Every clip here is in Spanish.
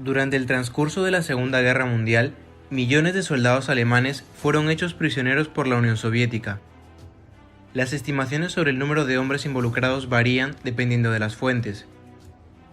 Durante el transcurso de la Segunda Guerra Mundial, millones de soldados alemanes fueron hechos prisioneros por la Unión Soviética. Las estimaciones sobre el número de hombres involucrados varían dependiendo de las fuentes.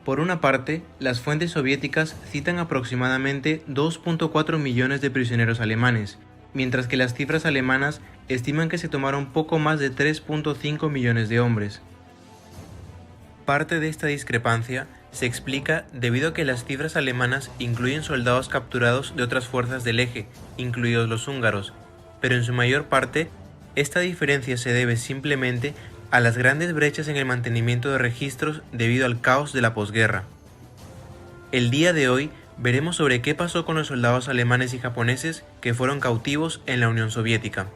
Por una parte, las fuentes soviéticas citan aproximadamente 2.4 millones de prisioneros alemanes, mientras que las cifras alemanas estiman que se tomaron poco más de 3.5 millones de hombres. Parte de esta discrepancia se explica debido a que las cifras alemanas incluyen soldados capturados de otras fuerzas del eje, incluidos los húngaros, pero en su mayor parte, esta diferencia se debe simplemente a las grandes brechas en el mantenimiento de registros debido al caos de la posguerra. El día de hoy veremos sobre qué pasó con los soldados alemanes y japoneses que fueron cautivos en la Unión Soviética.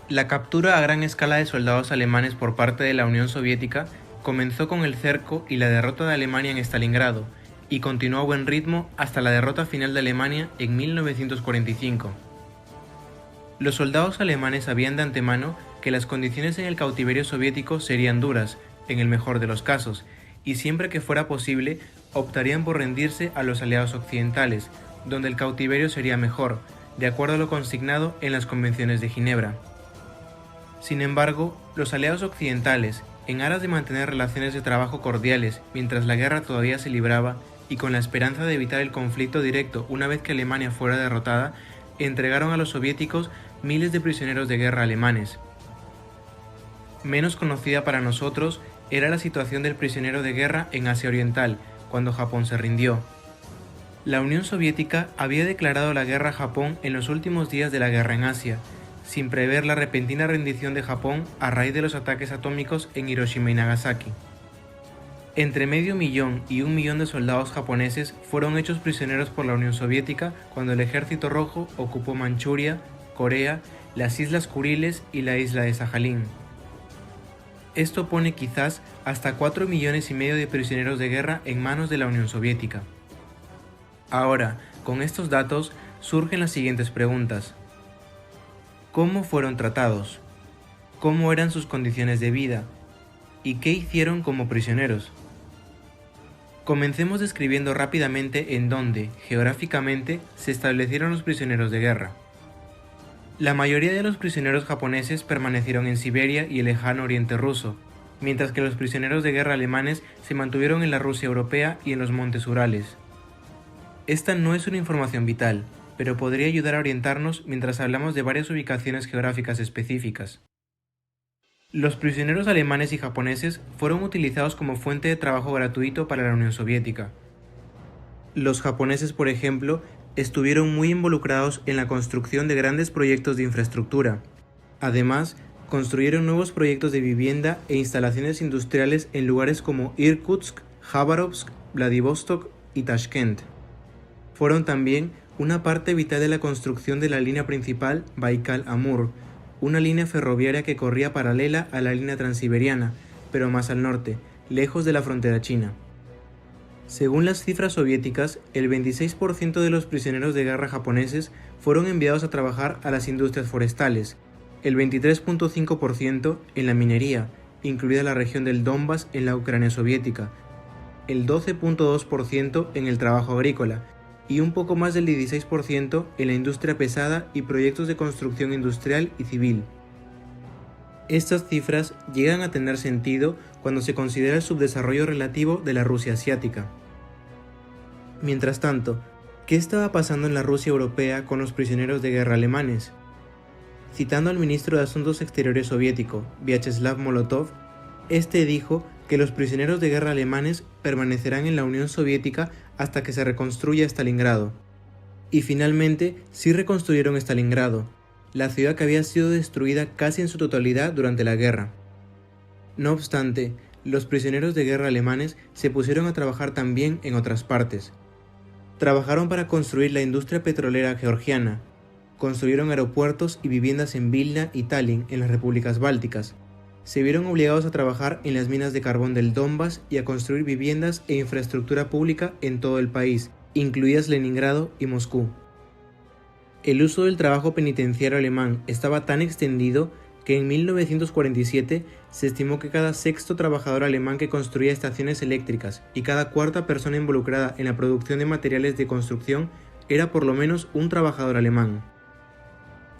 La captura a gran escala de soldados alemanes por parte de la Unión Soviética comenzó con el cerco y la derrota de Alemania en Stalingrado, y continuó a buen ritmo hasta la derrota final de Alemania en 1945. Los soldados alemanes sabían de antemano que las condiciones en el cautiverio soviético serían duras, en el mejor de los casos, y siempre que fuera posible, optarían por rendirse a los aliados occidentales, donde el cautiverio sería mejor, de acuerdo a lo consignado en las convenciones de Ginebra. Sin embargo, los aliados occidentales, en aras de mantener relaciones de trabajo cordiales mientras la guerra todavía se libraba y con la esperanza de evitar el conflicto directo una vez que Alemania fuera derrotada, entregaron a los soviéticos miles de prisioneros de guerra alemanes. Menos conocida para nosotros era la situación del prisionero de guerra en Asia Oriental, cuando Japón se rindió. La Unión Soviética había declarado la guerra a Japón en los últimos días de la guerra en Asia, sin prever la repentina rendición de Japón a raíz de los ataques atómicos en Hiroshima y Nagasaki. Entre 500.000 y 1 millón de soldados japoneses fueron hechos prisioneros por la Unión Soviética cuando el Ejército Rojo ocupó Manchuria, Corea, las Islas Kuriles y la isla de Sajalín. Esto pone quizás hasta 4,5 millones de prisioneros de guerra en manos de la Unión Soviética. Ahora, con estos datos, surgen las siguientes preguntas. ¿Cómo fueron tratados? ¿Cómo eran sus condiciones de vida? ¿Y qué hicieron como prisioneros? Comencemos describiendo rápidamente en dónde, geográficamente, se establecieron los prisioneros de guerra. La mayoría de los prisioneros japoneses permanecieron en Siberia y el lejano oriente ruso, mientras que los prisioneros de guerra alemanes se mantuvieron en la Rusia europea y en los montes Urales. Esta no es una información vital, pero podría ayudar a orientarnos mientras hablamos de varias ubicaciones geográficas específicas. Los prisioneros alemanes y japoneses fueron utilizados como fuente de trabajo gratuito para la Unión Soviética. Los japoneses, por ejemplo, estuvieron muy involucrados en la construcción de grandes proyectos de infraestructura. Además, construyeron nuevos proyectos de vivienda e instalaciones industriales en lugares como Irkutsk, Khabarovsk, Vladivostok y Tashkent. Fueron también una parte vital de la construcción de la línea principal Baikal-Amur, una línea ferroviaria que corría paralela a la línea transiberiana, pero más al norte, lejos de la frontera china. Según las cifras soviéticas, el 26% de los prisioneros de guerra japoneses fueron enviados a trabajar a las industrias forestales, el 23.5% en la minería, incluida la región del Donbass en la Ucrania soviética, el 12.2% en el trabajo agrícola, y un poco más del 16% en la industria pesada y proyectos de construcción industrial y civil. Estas cifras llegan a tener sentido cuando se considera el subdesarrollo relativo de la Rusia asiática. Mientras tanto, ¿qué estaba pasando en la Rusia europea con los prisioneros de guerra alemanes? Citando al ministro de Asuntos Exteriores soviético, Vyacheslav Molotov, este dijo que los prisioneros de guerra alemanes permanecerán en la Unión Soviética hasta que se reconstruya Stalingrado. Y finalmente, sí reconstruyeron Stalingrado, la ciudad que había sido destruida casi en su totalidad durante la guerra. No obstante, los prisioneros de guerra alemanes se pusieron a trabajar también en otras partes. Trabajaron para construir la industria petrolera georgiana, construyeron aeropuertos y viviendas en Vilna y Tallinn en las repúblicas bálticas. Se vieron obligados a trabajar en las minas de carbón del Donbass y a construir viviendas e infraestructura pública en todo el país, incluidas Leningrado y Moscú. El uso del trabajo penitenciario alemán estaba tan extendido que en 1947 se estimó que cada sexto trabajador alemán que construía estaciones eléctricas y cada cuarta persona involucrada en la producción de materiales de construcción era por lo menos un trabajador alemán.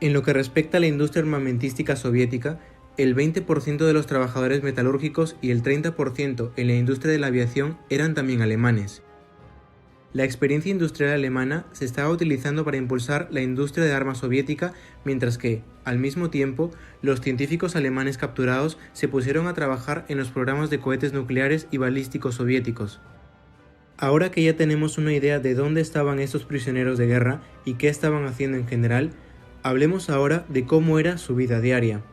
En lo que respecta a la industria armamentística soviética, el 20% de los trabajadores metalúrgicos y el 30% en la industria de la aviación eran también alemanes. La experiencia industrial alemana se estaba utilizando para impulsar la industria de armas soviética, mientras que, al mismo tiempo, los científicos alemanes capturados se pusieron a trabajar en los programas de cohetes nucleares y balísticos soviéticos. Ahora que ya tenemos una idea de dónde estaban estos prisioneros de guerra y qué estaban haciendo en general, hablemos ahora de cómo era su vida diaria.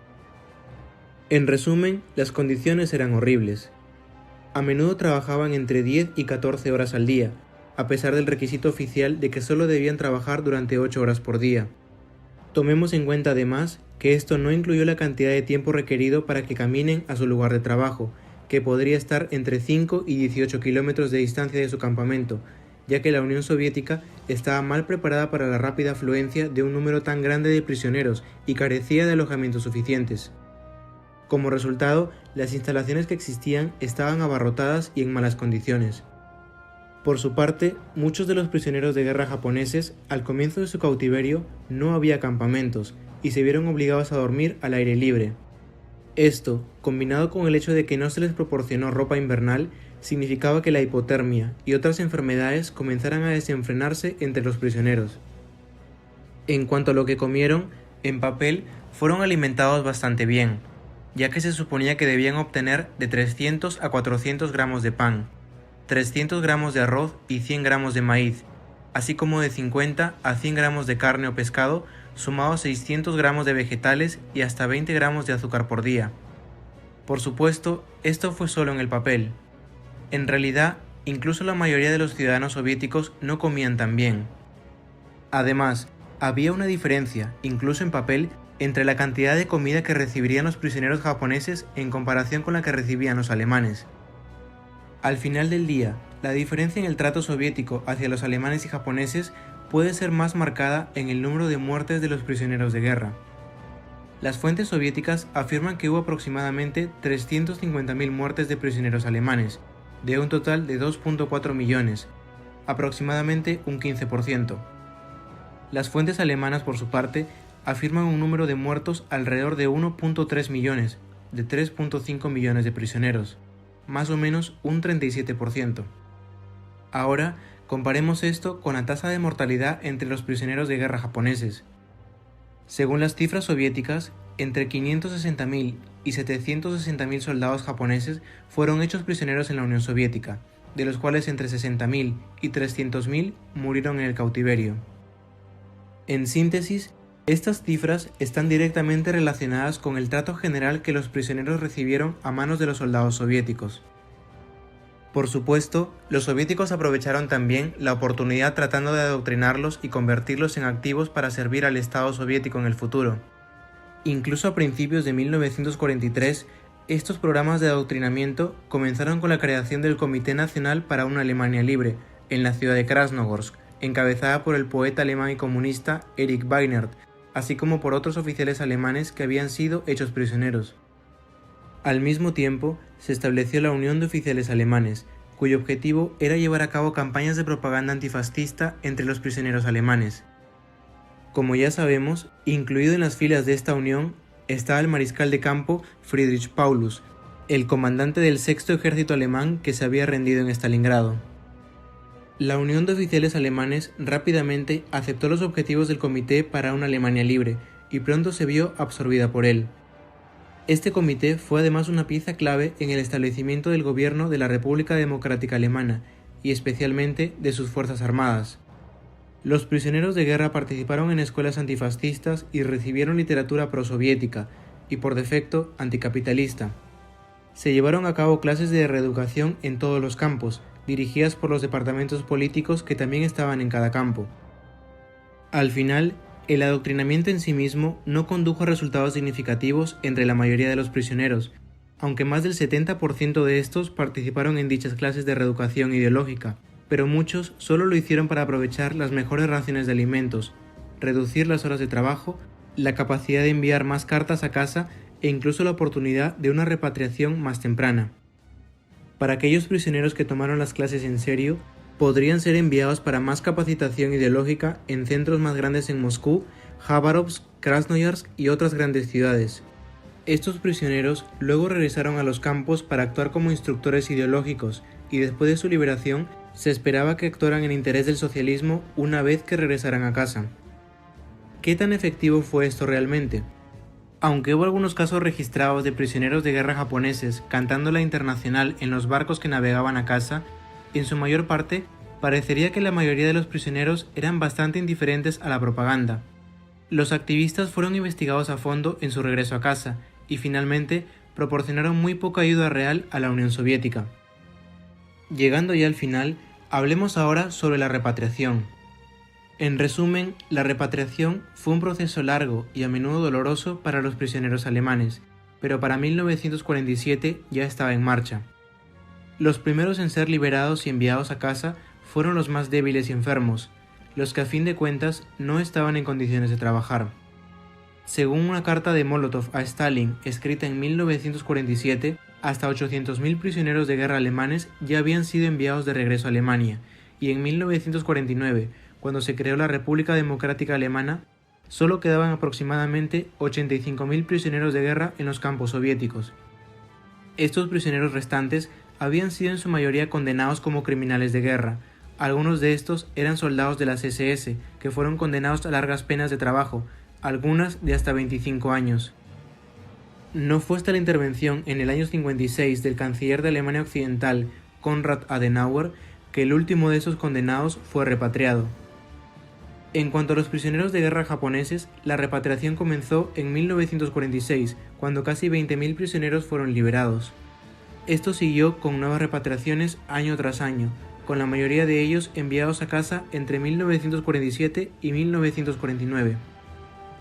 En resumen, las condiciones eran horribles. A menudo trabajaban entre 10 y 14 horas al día, a pesar del requisito oficial de que solo debían trabajar durante 8 horas por día. Tomemos en cuenta además que esto no incluyó la cantidad de tiempo requerido para que caminen a su lugar de trabajo, que podría estar entre 5 y 18 kilómetros de distancia de su campamento, ya que la Unión Soviética estaba mal preparada para la rápida afluencia de un número tan grande de prisioneros y carecía de alojamientos suficientes. Como resultado, las instalaciones que existían estaban abarrotadas y en malas condiciones. Por su parte, muchos de los prisioneros de guerra japoneses, al comienzo de su cautiverio, no había campamentos y se vieron obligados a dormir al aire libre. Esto, combinado con el hecho de que no se les proporcionó ropa invernal, significaba que la hipotermia y otras enfermedades comenzaran a desenfrenarse entre los prisioneros. En cuanto a lo que comieron, en papel fueron alimentados bastante bien, ya que se suponía que debían obtener de 300 a 400 gramos de pan, 300 gramos de arroz y 100 gramos de maíz, así como de 50 a 100 gramos de carne o pescado, sumado a 600 gramos de vegetales y hasta 20 gramos de azúcar por día. Por supuesto, esto fue solo en el papel. En realidad, incluso la mayoría de los ciudadanos soviéticos no comían tan bien. Además, había una diferencia, incluso en papel, entre la cantidad de comida que recibirían los prisioneros japoneses en comparación con la que recibían los alemanes. Al final del día, la diferencia en el trato soviético hacia los alemanes y japoneses puede ser más marcada en el número de muertes de los prisioneros de guerra. Las fuentes soviéticas afirman que hubo aproximadamente 350.000 muertes de prisioneros alemanes, de un total de 2.4 millones, aproximadamente un 15%. Las fuentes alemanas, por su parte, afirman un número de muertos alrededor de 1.3 millones, de 3.5 millones de prisioneros, más o menos un 37%. Ahora, comparemos esto con la tasa de mortalidad entre los prisioneros de guerra japoneses. Según las cifras soviéticas, entre 560.000 y 760.000 soldados japoneses fueron hechos prisioneros en la Unión Soviética, de los cuales entre 60.000 y 300.000 murieron en el cautiverio. En síntesis, estas cifras están directamente relacionadas con el trato general que los prisioneros recibieron a manos de los soldados soviéticos. Por supuesto, los soviéticos aprovecharon también la oportunidad tratando de adoctrinarlos y convertirlos en activos para servir al Estado soviético en el futuro. Incluso a principios de 1943, estos programas de adoctrinamiento comenzaron con la creación del Comité Nacional para una Alemania Libre, en la ciudad de Krasnogorsk, encabezada por el poeta alemán y comunista Erich Weinert, así como por otros oficiales alemanes que habían sido hechos prisioneros. Al mismo tiempo, se estableció la Unión de Oficiales Alemanes, cuyo objetivo era llevar a cabo campañas de propaganda antifascista entre los prisioneros alemanes. Como ya sabemos, incluido en las filas de esta unión estaba el mariscal de campo Friedrich Paulus, el comandante del sexto ejército alemán que se había rendido en Stalingrado. La Unión de Oficiales Alemanes rápidamente aceptó los objetivos del Comité para una Alemania Libre y pronto se vio absorbida por él. Este comité fue además una pieza clave en el establecimiento del gobierno de la República Democrática Alemana y especialmente de sus fuerzas armadas. Los prisioneros de guerra participaron en escuelas antifascistas y recibieron literatura prosoviética y por defecto anticapitalista. Se llevaron a cabo clases de reeducación en todos los campos, dirigidas por los departamentos políticos que también estaban en cada campo. Al final, el adoctrinamiento en sí mismo no condujo a resultados significativos entre la mayoría de los prisioneros, aunque más del 70% de estos participaron en dichas clases de reeducación ideológica, pero muchos solo lo hicieron para aprovechar las mejores raciones de alimentos, reducir las horas de trabajo, la capacidad de enviar más cartas a casa e incluso la oportunidad de una repatriación más temprana. Para aquellos prisioneros que tomaron las clases en serio, podrían ser enviados para más capacitación ideológica en centros más grandes en Moscú, Khabarovsk, Krasnoyarsk y otras grandes ciudades. Estos prisioneros luego regresaron a los campos para actuar como instructores ideológicos y después de su liberación se esperaba que actuaran en interés del socialismo una vez que regresaran a casa. ¿Qué tan efectivo fue esto realmente? Aunque hubo algunos casos registrados de prisioneros de guerra japoneses cantando la internacional en los barcos que navegaban a casa, en su mayor parte parecería que la mayoría de los prisioneros eran bastante indiferentes a la propaganda. Los activistas fueron investigados a fondo en su regreso a casa y finalmente proporcionaron muy poca ayuda real a la Unión Soviética. Llegando ya al final, hablemos ahora sobre la repatriación. En resumen, la repatriación fue un proceso largo y a menudo doloroso para los prisioneros alemanes, pero para 1947 ya estaba en marcha. Los primeros en ser liberados y enviados a casa fueron los más débiles y enfermos, los que a fin de cuentas no estaban en condiciones de trabajar. Según una carta de Molotov a Stalin escrita en 1947, hasta 800.000 prisioneros de guerra alemanes ya habían sido enviados de regreso a Alemania, y en 1949, cuando se creó la República Democrática Alemana, solo quedaban aproximadamente 85.000 prisioneros de guerra en los campos soviéticos. Estos prisioneros restantes habían sido en su mayoría condenados como criminales de guerra. Algunos de estos eran soldados de las SS, que fueron condenados a largas penas de trabajo, algunas de hasta 25 años. No fue hasta la intervención en el año 56 del canciller de Alemania Occidental, Konrad Adenauer, que el último de esos condenados fue repatriado. En cuanto a los prisioneros de guerra japoneses, la repatriación comenzó en 1946, cuando casi 20.000 prisioneros fueron liberados. Esto siguió con nuevas repatriaciones año tras año, con la mayoría de ellos enviados a casa entre 1947 y 1949.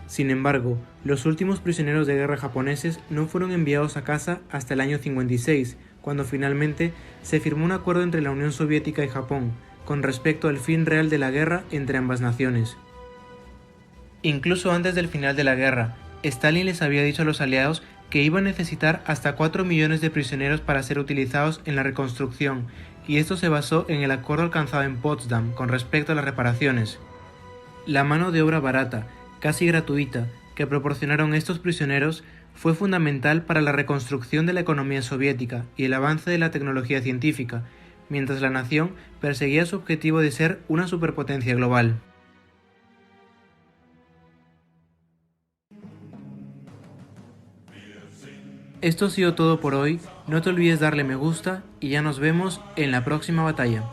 Sin embargo, los últimos prisioneros de guerra japoneses no fueron enviados a casa hasta el año 56, cuando finalmente se firmó un acuerdo entre la Unión Soviética y Japón, con respecto al fin real de la guerra entre ambas naciones. Incluso antes del final de la guerra, Stalin les había dicho a los aliados que iba a necesitar hasta 4 millones de prisioneros para ser utilizados en la reconstrucción, y esto se basó en el acuerdo alcanzado en Potsdam con respecto a las reparaciones. La mano de obra barata, casi gratuita, que proporcionaron estos prisioneros fue fundamental para la reconstrucción de la economía soviética y el avance de la tecnología científica, mientras la nación perseguía su objetivo de ser una superpotencia global. Esto ha sido todo por hoy, no te olvides darle me gusta y ya nos vemos en la próxima batalla.